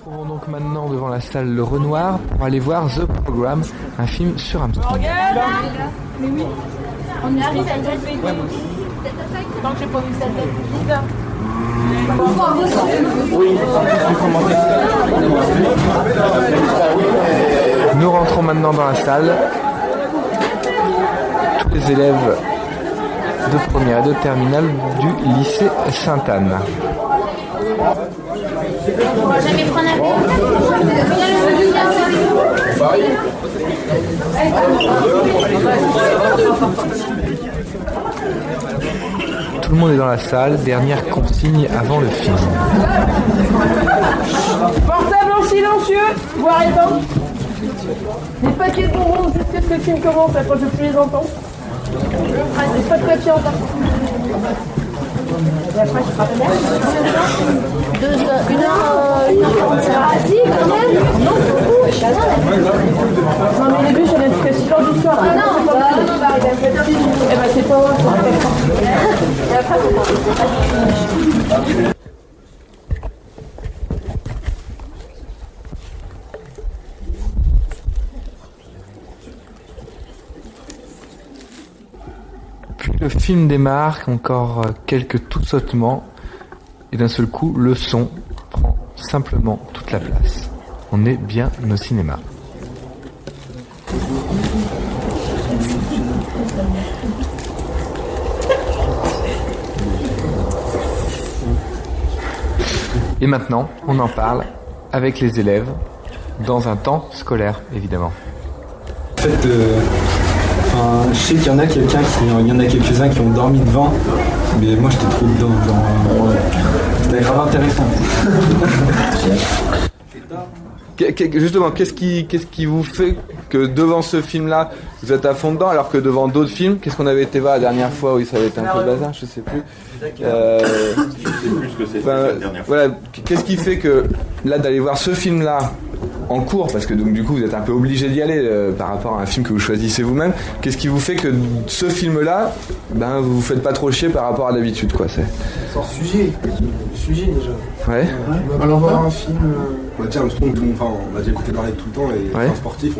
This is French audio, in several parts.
Trouvons donc maintenant devant la salle Le Renoir pour aller voir The Program, un film sur Armstrong. Mais oui, on a pris sa tête. Tant que j'ai pas vu sa tête. Nous rentrons maintenant dans la salle. Tous les élèves de première et de terminale du lycée Sainte-Anne. Jamais prendre un Tout le monde est dans la salle, dernière consigne avant le film. Portable en silencieux, voire éteint. Des paquets de bonbons jusqu'à ce que le film commence, après je plus les entends. Pas de papier en partie. Et après je rappelle. 1h45. Ah si, quand même. Non, non mais au début j'allais jusqu'à 6h du soir. Ah non, eh ben c'est pas grave, et après c'est Puis le film démarre, encore quelques tout-sautements, et d'un seul coup, le son prend simplement toute la place. On est bien au cinéma. Et maintenant, on en parle avec les élèves, dans un temps scolaire, évidemment. En fait, je sais qu'il y en a quelques-uns qui ont dormi devant, mais moi j'étais trop dedans. C'était grave intéressant. Justement, qu'est-ce qui vous fait que devant ce film-là, vous êtes à fond dedans, alors que devant d'autres films, qu'est-ce qu'on avait été voir la dernière fois où ça avait été un peu le bazar, je sais plus. Je sais plus ce que c'était la dernière fois. Voilà, qu'est-ce qui fait que là d'aller voir ce film-là en cours, parce que donc du coup vous êtes un peu obligé d'y aller par rapport à un film que vous choisissez vous-même, qu'est-ce qui vous fait que ce film-là, vous vous faites pas trop chier par rapport à d'habitude, quoi, c'est Sans sujet, le sujet déjà. Ouais. Alors voir un film. Tiens, Armstrong, on a déjà écouté parler tout le temps, et ouais. Un sportif,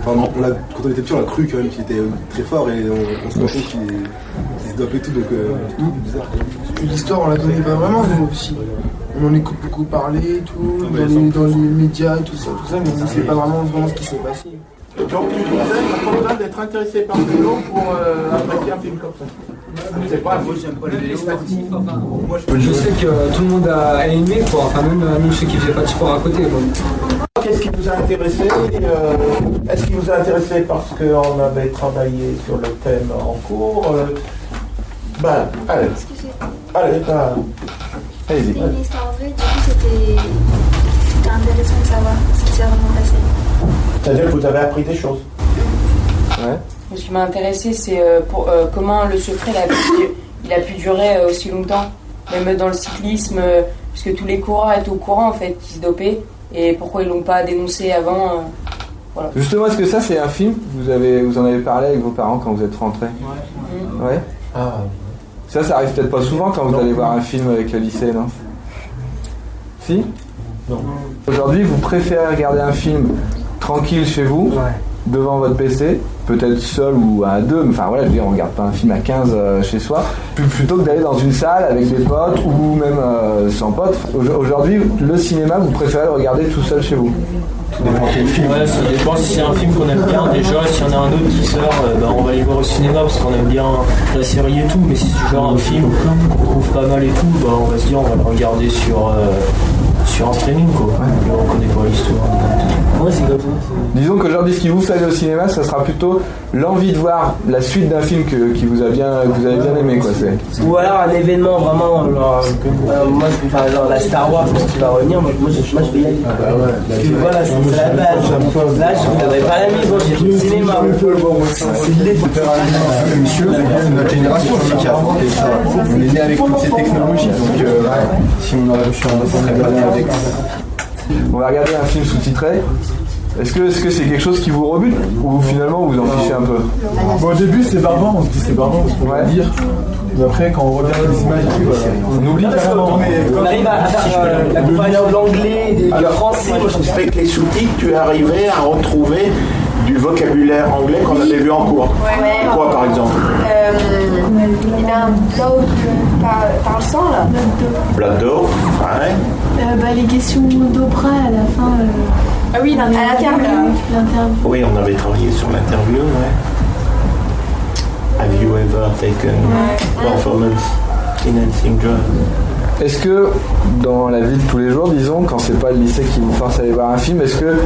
quand on était petit, on a cru quand même qu'il était très fort, et on se rend compte qu'il se dope et tout, donc c'est bizarre. L'histoire, on la connaît pas vraiment, nous aussi. On en écoute beaucoup parler et tout, dans les médias et tout ça, mais on ne sait pas vraiment ce qui s'est passé. Donc tu disais, il n'y a pas besoin d'être intéressé par le vélo pour apprécier un film comme ça. C'est pas, moi j'aime pas les vélos sportifs. Je sais que tout le monde a aimé, quoi. Enfin même ceux qui faisaient pas de sport à côté, quoi. Qu'est-ce qui vous a intéressé Est-ce qu'il vous a intéressé parce qu'on avait travaillé sur le thème en cours allez. Allez, allez-y. C'était une histoire vraie, du coup c'était intéressant de savoir ce qui s'est vraiment passé. C'est-à-dire que vous avez appris des choses. Ouais. Ce qui m'a intéressé, c'est comment le secret il a pu durer aussi longtemps, même dans le cyclisme, puisque tous les coureurs étaient au courant en fait qui se dopaient, et pourquoi ils l'ont pas dénoncé avant. Voilà. Justement, est-ce que ça c'est un film vous en avez parlé avec vos parents quand vous êtes rentrés? Ouais. Ah. Ça arrive peut-être pas souvent quand vous allez voir un film avec le lycée, non? Si? Non. Aujourd'hui, vous préférez regarder un film tranquille chez vous, devant votre PC, peut-être seul ou à deux, mais enfin voilà, je veux dire, on regarde pas un film à 15 chez soi, plutôt que d'aller dans une salle avec des potes ou même sans potes. Aujourd'hui, le cinéma, vous préférez le regarder tout seul chez vous? Ouais, ça dépend si c'est un film qu'on aime bien déjà, si y en a un autre qui sort, on va aller voir au cinéma parce qu'on aime bien la série et tout, mais si c'est genre un film qu'on trouve pas mal et tout, on va se dire on va le regarder sur un streaming, quoi. On connaît pas l'histoire. Ouais, c'est comme ça. Disons qu'aujourd'hui, ce qui vous fait aller au cinéma, ça sera plutôt l'envie de voir la suite d'un film que vous avez bien aimé, quoi. Ou alors un événement vraiment, moi, genre la Star Wars qui va revenir, moi je vais y aller. Parce que voilà, c'est la base. Là, je ne viendrai pas à la maison, j'ai le cinéma. C'est l'idée de faire un monsieur, notre génération aussi qui a affronté ça. On est né avec toutes ces technologies, donc si on aurait pu en apprendre avec. On va regarder un film sous-titré. Est-ce que c'est quelque chose qui vous rebute ou finalement vous en fichez un peu? Au début c'est barbant, on se dit c'est barbant parce qu'on va dire. Mais après quand on regarde les images, on oublie carrément. On arrive à faire la comparaison de l'anglais, des français, moi je avec les sous-titres, tu es arrivé à retrouver du vocabulaire anglais qu'on avait vu en cours. Ouais. Quoi par exemple? Il a un blood par le sang là. Blood d'eau, ouais. Les questions d'Oprah à la fin. Ah oui, l'interview. Oui, on avait travaillé sur l'interview, ouais. Have you ever taken performance enhancing drug? Est-ce que dans la vie de tous les jours, disons, quand c'est pas le lycée qui vous force à aller voir un film, est-ce que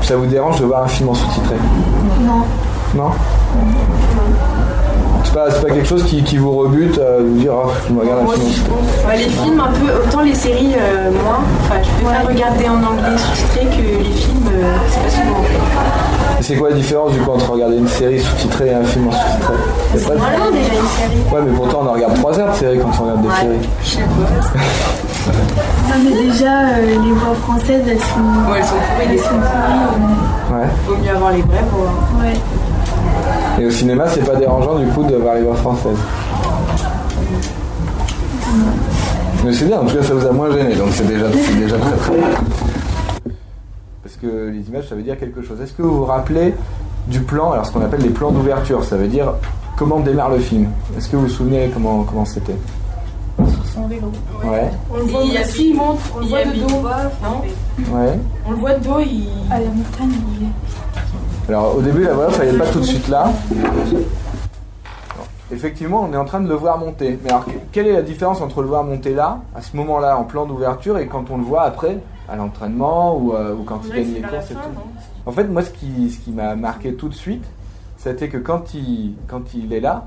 ça vous dérange de voir un film en sous-titré? Non. Non? C'est pas quelque chose qui vous rebute de vous dire je me regarde un film en sous-titré? Les films un peu, autant les séries moins. Enfin, je préfère regarder en anglais sous-titré que les films, c'est pas souvent. Et c'est quoi la différence du coup entre regarder une série sous-titrée et un film en sous-titré? C'est moins long déjà une série. Ouais, mais pourtant on en regarde 3 heures de série quand on regarde des séries. Je sais pas. Non, mais déjà, les voix françaises, elles sont. Ouais, elles sont pourries, les sons pourris. Ouais. Vaut mieux avoir les vraies voix. Ouais. Et au cinéma, c'est pas dérangeant du coup de voir les voix françaises? Mais c'est bien, en tout cas ça vous a moins gêné, donc c'est déjà très très bien. Parce que les images, ça veut dire quelque chose. Est-ce que vous vous rappelez du plan, alors ce qu'on appelle les plans d'ouverture, ça veut dire comment démarre le film? Est-ce que vous vous souvenez comment c'était? Sur son vélo. Ouais. On le voit aussi, il monte, on le voit de dos. Non. Ouais. On le voit de dos, À la montagne, il est. Alors au début, la voix off, elle n'est pas tout de suite là. Effectivement, on est en train de le voir monter. Mais alors, quelle est la différence entre le voir monter là, à ce moment-là, en plan d'ouverture, et quand on le voit après, à l'entraînement, ou quand il gagne les courses et tout? En fait, moi, ce qui m'a marqué tout de suite, c'était que quand il est là,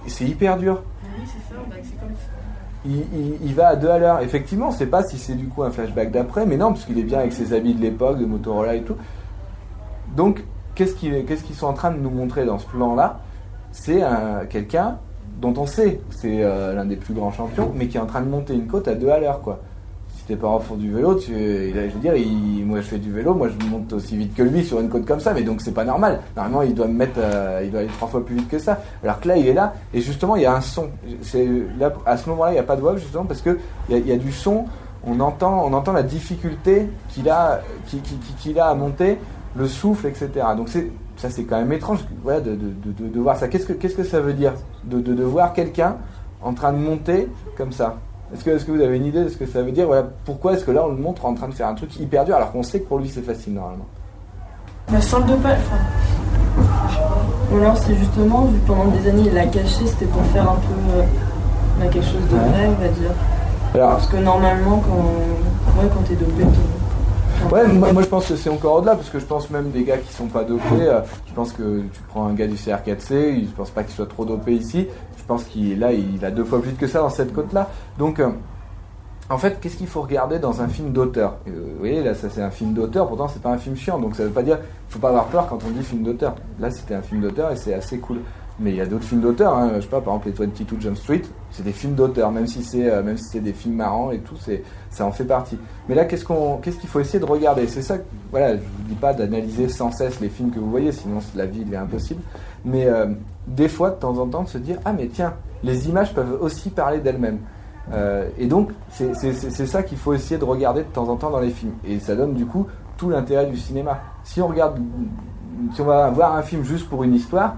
c'est hyper dur. Oui, c'est ça, c'est comme ça. Il va à 2 à l'heure. Effectivement, on ne sait pas si c'est du coup un flashback d'après, mais non, parce qu'il est bien avec ses habits de l'époque, de Motorola et tout. Donc, qu'est-ce qu'ils sont en train de nous montrer dans ce plan-là? C'est quelqu'un dont on sait, c'est l'un des plus grands champions, mais qui est en train de monter une côte à 2 à l'heure, quoi. Si tes parents font du vélo, je veux dire, moi je fais du vélo, moi je monte aussi vite que lui sur une côte comme ça, mais donc c'est pas normal. Normalement, il doit aller 3 fois plus vite que ça. Alors que là, il est là, et justement, il y a un son. Là, à ce moment-là, il n'y a pas de voix, justement, parce que il y a du son. On entend la difficulté qu'il a à monter, le souffle, etc. Donc ça c'est quand même étrange, voilà, de voir ça. Qu'est-ce que ça veut dire de voir quelqu'un en train de monter comme ça? Est-ce que vous avez une idée de ce que ça veut dire? Voilà, pourquoi est-ce que là on le montre en train de faire un truc hyper dur alors qu'on sait que pour lui c'est facile normalement? La salle de pas. Ou alors c'est justement, vu que pendant des années il l'a caché, c'était pour faire un peu quelque chose de vrai, on va dire. Alors, parce que normalement quand t'es dopé, ouais, moi je pense que c'est encore au-delà, parce que je pense même des gars qui sont pas dopés, je pense que tu prends un gars du CR4C, je pense pas qu'il soit trop dopé ici, je pense qu'il va 2 fois plus vite que ça dans cette côte-là. Donc, en fait, qu'est-ce qu'il faut regarder dans un film d'auteur? Vous voyez, là, ça c'est un film d'auteur, pourtant c'est pas un film chiant, donc ça veut pas dire, faut pas avoir peur quand on dit film d'auteur. Là, c'était un film d'auteur et c'est assez cool. Mais il y a d'autres films d'auteur, hein. Je sais pas, par exemple les 22 Jump Street, c'est des films d'auteur, même si c'est des films marrants et tout, ça en fait partie. Mais là, qu'est-ce qu'il faut essayer de regarder? C'est ça, voilà, je vous dis pas d'analyser sans cesse les films que vous voyez, sinon la vie devient impossible. Mais des fois, de temps en temps, de se dire, ah mais tiens, les images peuvent aussi parler d'elles-mêmes. Et donc, c'est ça qu'il faut essayer de regarder de temps en temps dans les films. Et ça donne du coup tout l'intérêt du cinéma. Si on va voir un film juste pour une histoire,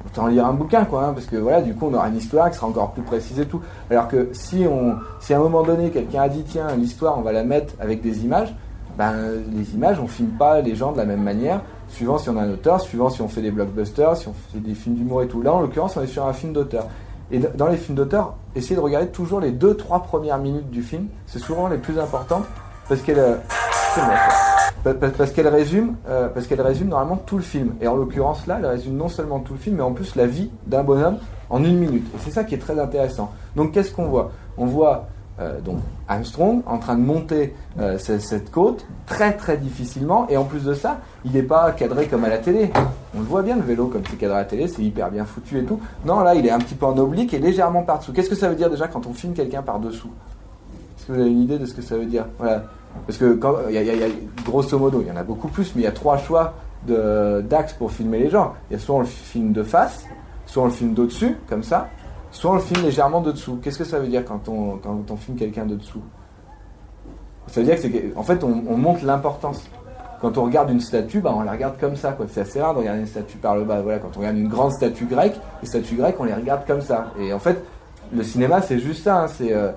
autant lire un bouquin, quoi, hein, parce que voilà, du coup on aura une histoire qui sera encore plus précise et tout. Alors que si à un moment donné quelqu'un a dit tiens, l'histoire on va la mettre avec des images, les images on filme pas les gens de la même manière, suivant si on a un auteur, suivant si on fait des blockbusters, si on fait des films d'humour et tout. Là en l'occurrence on est sur un film d'auteur. Et dans les films d'auteur, essayez de regarder toujours les 2-3 premières minutes du film, c'est souvent les plus importantes, parce qu'elles résument normalement tout le film. Et en l'occurrence là, elle résume non seulement tout le film, mais en plus la vie d'un bonhomme en 1 minute. Et c'est ça qui est très intéressant. Donc qu'est-ce qu'on voit? On voit donc Armstrong en train de monter cette côte très très difficilement, et en plus de ça, il n'est pas cadré comme à la télé. On le voit bien le vélo comme c'est cadré à la télé, c'est hyper bien foutu et tout. Non, là il est un petit peu en oblique et légèrement par dessous. Qu'est-ce que ça veut dire déjà quand on filme quelqu'un par dessous? Est-ce que vous avez une idée de ce que ça veut dire? Voilà. Parce que il y a grosso modo, il y en a beaucoup plus, mais il y a 3 choix d'axes pour filmer les gens. Il y a soit on le filme de face, soit on le filme d'au-dessus, comme ça, soit on le filme légèrement de dessous. Qu'est-ce que ça veut dire quand on filme quelqu'un de dessous? Ça veut dire que en fait, on montre l'importance. Quand on regarde une statue, on la regarde comme ça, quoi. C'est assez rare de regarder une statue par le bas. Voilà, quand on regarde une grande statue grecque, les statues grecques, on les regarde comme ça. Et en fait, le cinéma, c'est juste ça. Hein.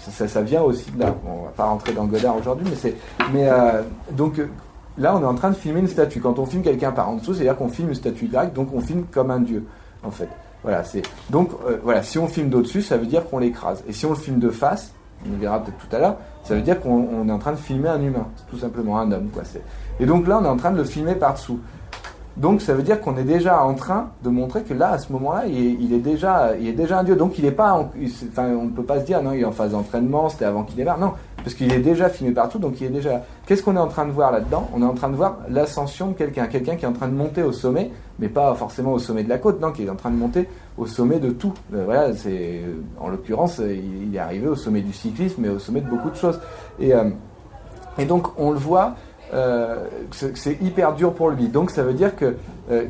Ça vient aussi de là. Bon, on va pas rentrer dans Godard aujourd'hui, donc là, on est en train de filmer une statue. Quand on filme quelqu'un par en dessous, c'est-à-dire qu'on filme une statue grecque, donc on filme comme un dieu, en fait. Voilà, si on filme d'au-dessus, ça veut dire qu'on l'écrase. Et si on le filme de face, on le verra peut-être tout à l'heure, ça veut dire qu'on est en train de filmer un humain, tout simplement un homme, quoi. Et donc là, on est en train de le filmer par-dessous. Donc ça veut dire qu'on est déjà en train de montrer que là, à ce moment-là, il est déjà un dieu. Donc il est pas, on ne peut pas se dire non, il est en phase d'entraînement, c'était avant qu'il démarre. Non, parce qu'il est déjà filmé partout, donc il est déjà là. Qu'est-ce qu'on est en train de voir là-dedans ? On est en train de voir l'ascension de quelqu'un qui est en train de monter au sommet, mais pas forcément au sommet de la côte, non, qui est en train de monter au sommet de tout. Voilà, en l'occurrence, il est arrivé au sommet du cyclisme, mais au sommet de beaucoup de choses. Et donc on le voit. C'est hyper dur pour lui. Donc ça veut dire que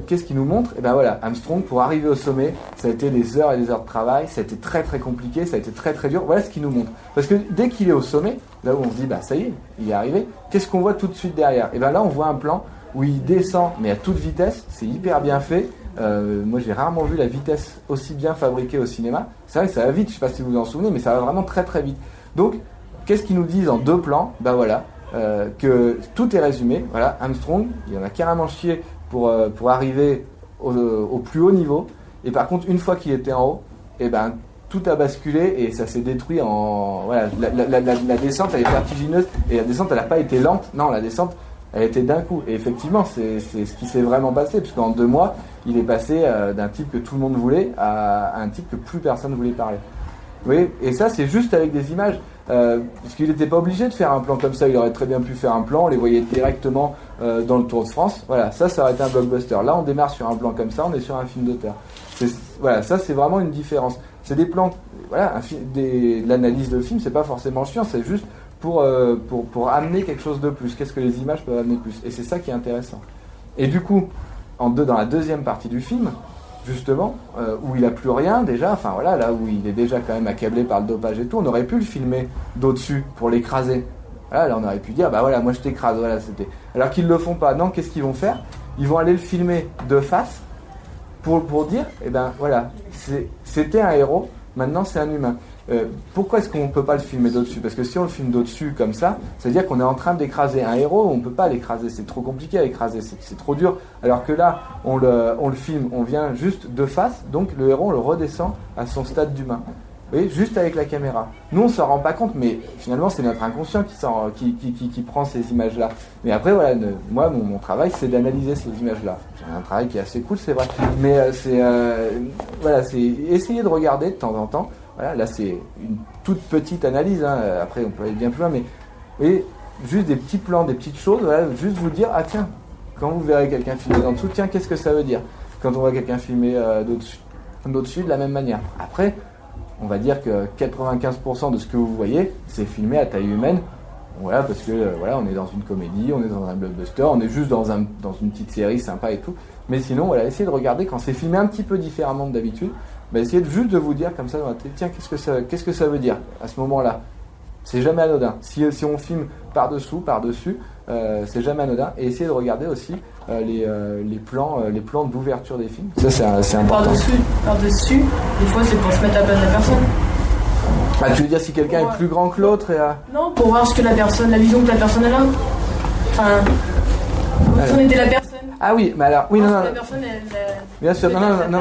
qu'est-ce qu'il nous montre ? Et ben voilà, Armstrong, pour arriver au sommet, ça a été des heures et des heures de travail, ça a été très très compliqué, ça a été très très dur. Voilà ce qu'il nous montre. Parce que dès qu'il est au sommet, là où on se dit ça y est, il est arrivé, qu'est-ce qu'on voit tout de suite derrière ? Et ben là on voit un plan où il descend, mais à toute vitesse, c'est hyper bien fait. Moi j'ai rarement vu la vitesse aussi bien fabriquée au cinéma. C'est vrai que ça va vite, je sais pas si vous vous en souvenez, mais ça va vraiment très très vite. Donc qu'est-ce qu'ils nous disent en 2 plans ? Ben voilà. Que tout est résumé. Voilà, Armstrong, il en a carrément chié pour arriver au plus haut niveau. Et par contre, une fois qu'il était en haut, tout a basculé et ça s'est détruit en... Voilà, la descente, elle est vertigineuse et la descente, elle n'a pas été lente. Non, la descente, elle était d'un coup. Et effectivement, c'est ce qui s'est vraiment passé, puisqu'en 2 mois, il est passé d'un type que tout le monde voulait à un type que plus personne ne voulait parler. Oui, et ça, c'est juste avec des images. Parce qu'il n'était pas obligé de faire un plan comme ça, il aurait très bien pu faire un plan, on les voyait directement dans le Tour de France. Voilà, ça aurait été un blockbuster. Là, on démarre sur un plan comme ça, on est sur un film d'auteur. Voilà, ça c'est vraiment une différence. C'est des plans, voilà, l'analyse de film, c'est pas forcément chiant, c'est juste pour amener quelque chose de plus. Qu'est-ce que les images peuvent amener de plus ? Et c'est ça qui est intéressant. Et du coup, dans la deuxième partie du film, justement, où il n'a plus rien déjà, enfin voilà, là où il est déjà quand même accablé par le dopage et tout, on aurait pu le filmer d'au-dessus pour l'écraser. Voilà, là on aurait pu dire, voilà, moi je t'écrase, voilà, c'était. Alors qu'ils le font pas, non, qu'est-ce qu'ils vont faire ? Ils vont aller le filmer de face pour dire, voilà, c'était un héros, maintenant c'est un humain. Pourquoi est-ce qu'on ne peut pas le filmer d'au-dessus ? Parce que si on le filme d'au-dessus comme ça, c'est-à-dire qu'on est en train d'écraser un héros, on ne peut pas l'écraser, c'est trop compliqué à écraser, c'est trop dur. Alors que là, on le filme, on vient juste de face, donc le héros on le redescend à son stade d'humain. Vous voyez, juste avec la caméra. Nous on ne s'en rend pas compte, mais finalement c'est notre inconscient qui prend ces images-là. Mais après voilà, moi mon travail c'est d'analyser ces images-là. J'ai un travail qui est assez cool, c'est vrai. Mais voilà, c'est essayer de regarder de temps en temps. Voilà, là c'est une toute petite analyse, hein. Après on peut aller bien plus loin, mais vous voyez, juste des petits plans, des petites choses, voilà, juste vous dire, tiens, quand vous verrez quelqu'un filmer d'en dessous, tiens, qu'est-ce que ça veut dire ? Quand on voit quelqu'un filmer d'au-dessus de la même manière. Après, on va dire que 95% de ce que vous voyez, c'est filmé à taille humaine, voilà, parce que voilà, on est dans une comédie, on est dans un blockbuster, on est juste dans une petite série sympa et tout, mais sinon, voilà, essayez de regarder quand c'est filmé un petit peu différemment de d'habitude. Essayez juste de vous dire comme ça dans la tête, tiens, qu'est-ce que ça veut dire à ce moment-là ? C'est jamais anodin. Si on filme par-dessus, c'est jamais anodin. Et essayez de regarder aussi les plans d'ouverture des films. Ça, c'est important. Par-dessus, des fois, c'est pour se mettre à la place de la personne. Tu veux dire si quelqu'un est plus grand que l'autre Non, pour voir ce que la vision que la personne a là. Enfin, on était la personne. Ah oui, mais alors, oui, non. La personne, bien sûr, non,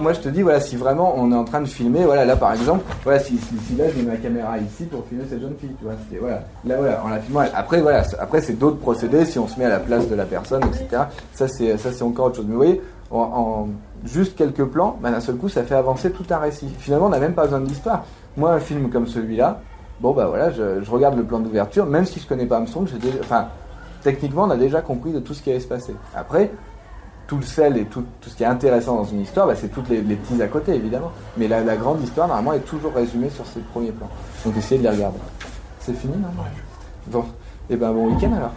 moi je te dis, voilà, si vraiment on est en train de filmer, voilà, là par exemple, voilà, si là je mets ma caméra ici pour filmer cette jeune fille, tu vois, c'était, voilà, là, voilà, en la filmant, après c'est d'autres procédés, si on se met à la place de la personne, etc., ça c'est encore autre chose. Mais vous voyez, en juste quelques plans, d'un seul coup, ça fait avancer tout un récit. Finalement, on n'a même pas besoin de l'histoire. Moi, un film comme celui-là, voilà, je regarde le plan d'ouverture, même si je connais pas Armstrong, techniquement, on a déjà compris de tout ce qui allait se passer. Après, tout le sel et tout ce qui est intéressant dans une histoire, c'est toutes les petits à côté, évidemment. Mais la grande histoire, normalement, est toujours résumée sur ces premiers plans. Donc, essayez de les regarder. C'est fini, non ? Bon. Bon week-end, alors.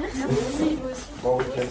Merci. Bon week-end.